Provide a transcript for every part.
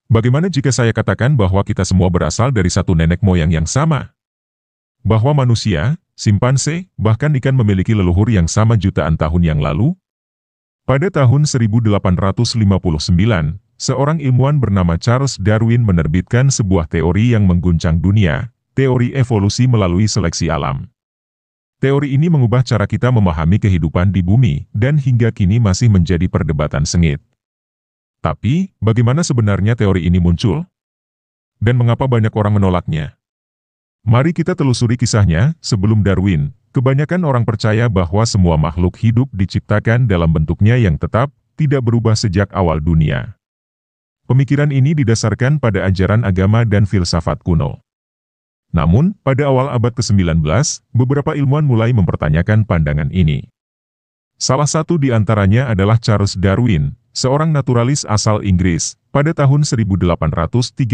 Bagaimana jika saya katakan bahwa kita semua berasal dari satu nenek moyang yang sama? Bahwa manusia, simpanse, bahkan ikan memiliki leluhur yang sama jutaan tahun yang lalu? Pada tahun 1859, seorang ilmuwan bernama Charles Darwin menerbitkan sebuah teori yang mengguncang dunia, teori evolusi melalui seleksi alam. Teori ini mengubah cara kita memahami kehidupan di bumi, dan hingga kini masih menjadi perdebatan sengit. Tapi, bagaimana sebenarnya teori ini muncul? Dan mengapa banyak orang menolaknya? Mari kita telusuri kisahnya. Sebelum Darwin, kebanyakan orang percaya bahwa semua makhluk hidup diciptakan dalam bentuknya yang tetap, tidak berubah sejak awal dunia. Pemikiran ini didasarkan pada ajaran agama dan filsafat kuno. Namun, pada awal abad ke-19, beberapa ilmuwan mulai mempertanyakan pandangan ini. Salah satu di antaranya adalah Charles Darwin, seorang naturalis asal Inggris. Pada tahun 1831,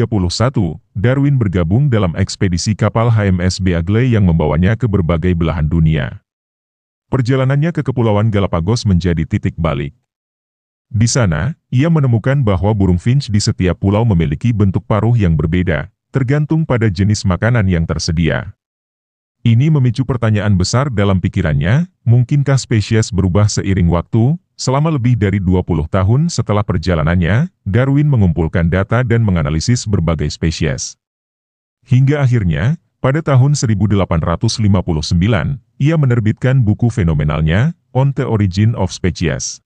Darwin bergabung dalam ekspedisi kapal HMS Beagle yang membawanya ke berbagai belahan dunia. Perjalanannya ke Kepulauan Galapagos menjadi titik balik. Di sana, ia menemukan bahwa burung finch di setiap pulau memiliki bentuk paruh yang berbeda, tergantung pada jenis makanan yang tersedia. Ini memicu pertanyaan besar dalam pikirannya, mungkinkah spesies berubah seiring waktu? Selama lebih dari 20 tahun setelah perjalanannya, Darwin mengumpulkan data dan menganalisis berbagai spesies. Hingga akhirnya, pada tahun 1859, ia menerbitkan buku fenomenalnya, On the Origin of Species.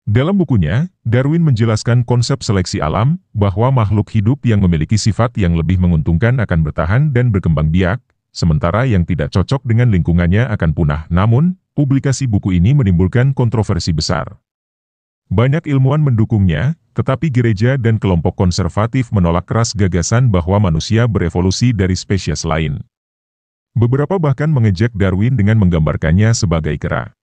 Dalam bukunya, Darwin menjelaskan konsep seleksi alam, bahwa makhluk hidup yang memiliki sifat yang lebih menguntungkan akan bertahan dan berkembang biak, sementara yang tidak cocok dengan lingkungannya akan punah. Namun, publikasi buku ini menimbulkan kontroversi besar. Banyak ilmuwan mendukungnya, tetapi gereja dan kelompok konservatif menolak keras gagasan bahwa manusia berevolusi dari spesies lain. Beberapa bahkan mengejek Darwin dengan menggambarkannya sebagai kera.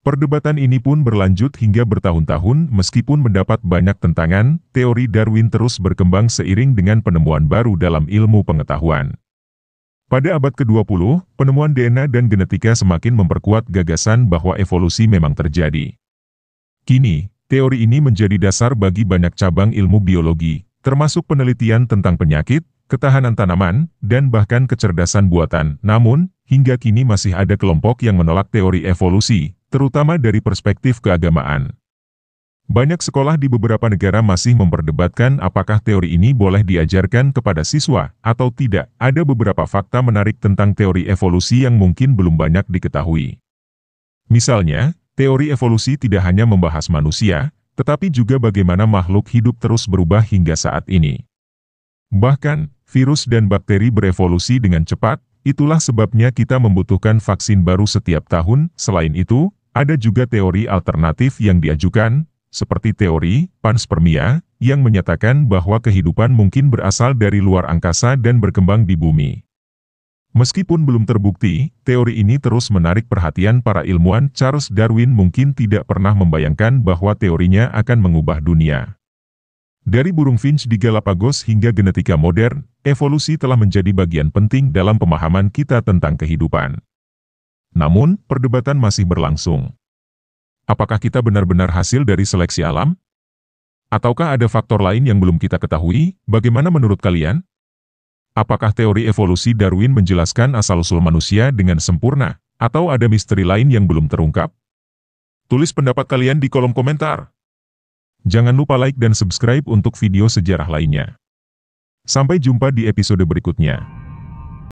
Perdebatan ini pun berlanjut hingga bertahun-tahun. Meskipun mendapat banyak tentangan, teori Darwin terus berkembang seiring dengan penemuan baru dalam ilmu pengetahuan. Pada abad ke-20, penemuan DNA dan genetika semakin memperkuat gagasan bahwa evolusi memang terjadi. Kini, teori ini menjadi dasar bagi banyak cabang ilmu biologi, termasuk penelitian tentang penyakit, ketahanan tanaman, dan bahkan kecerdasan buatan. Namun, hingga kini masih ada kelompok yang menolak teori evolusi, terutama dari perspektif keagamaan. Banyak sekolah di beberapa negara masih memperdebatkan apakah teori ini boleh diajarkan kepada siswa atau tidak. Ada beberapa fakta menarik tentang teori evolusi yang mungkin belum banyak diketahui. Misalnya, teori evolusi tidak hanya membahas manusia, tetapi juga bagaimana makhluk hidup terus berubah hingga saat ini. Bahkan, virus dan bakteri berevolusi dengan cepat, itulah sebabnya kita membutuhkan vaksin baru setiap tahun. Selain itu, ada juga teori alternatif yang diajukan, seperti teori panspermia, yang menyatakan bahwa kehidupan mungkin berasal dari luar angkasa dan berkembang di bumi. Meskipun belum terbukti, teori ini terus menarik perhatian para ilmuwan. Charles Darwin mungkin tidak pernah membayangkan bahwa teorinya akan mengubah dunia. Dari burung finch di Galapagos hingga genetika modern, evolusi telah menjadi bagian penting dalam pemahaman kita tentang kehidupan. Namun, perdebatan masih berlangsung. Apakah kita benar-benar hasil dari seleksi alam? Ataukah ada faktor lain yang belum kita ketahui? Bagaimana menurut kalian? Apakah teori evolusi Darwin menjelaskan asal-usul manusia dengan sempurna? Atau ada misteri lain yang belum terungkap? Tulis pendapat kalian di kolom komentar. Jangan lupa like dan subscribe untuk video sejarah lainnya. Sampai jumpa di episode berikutnya.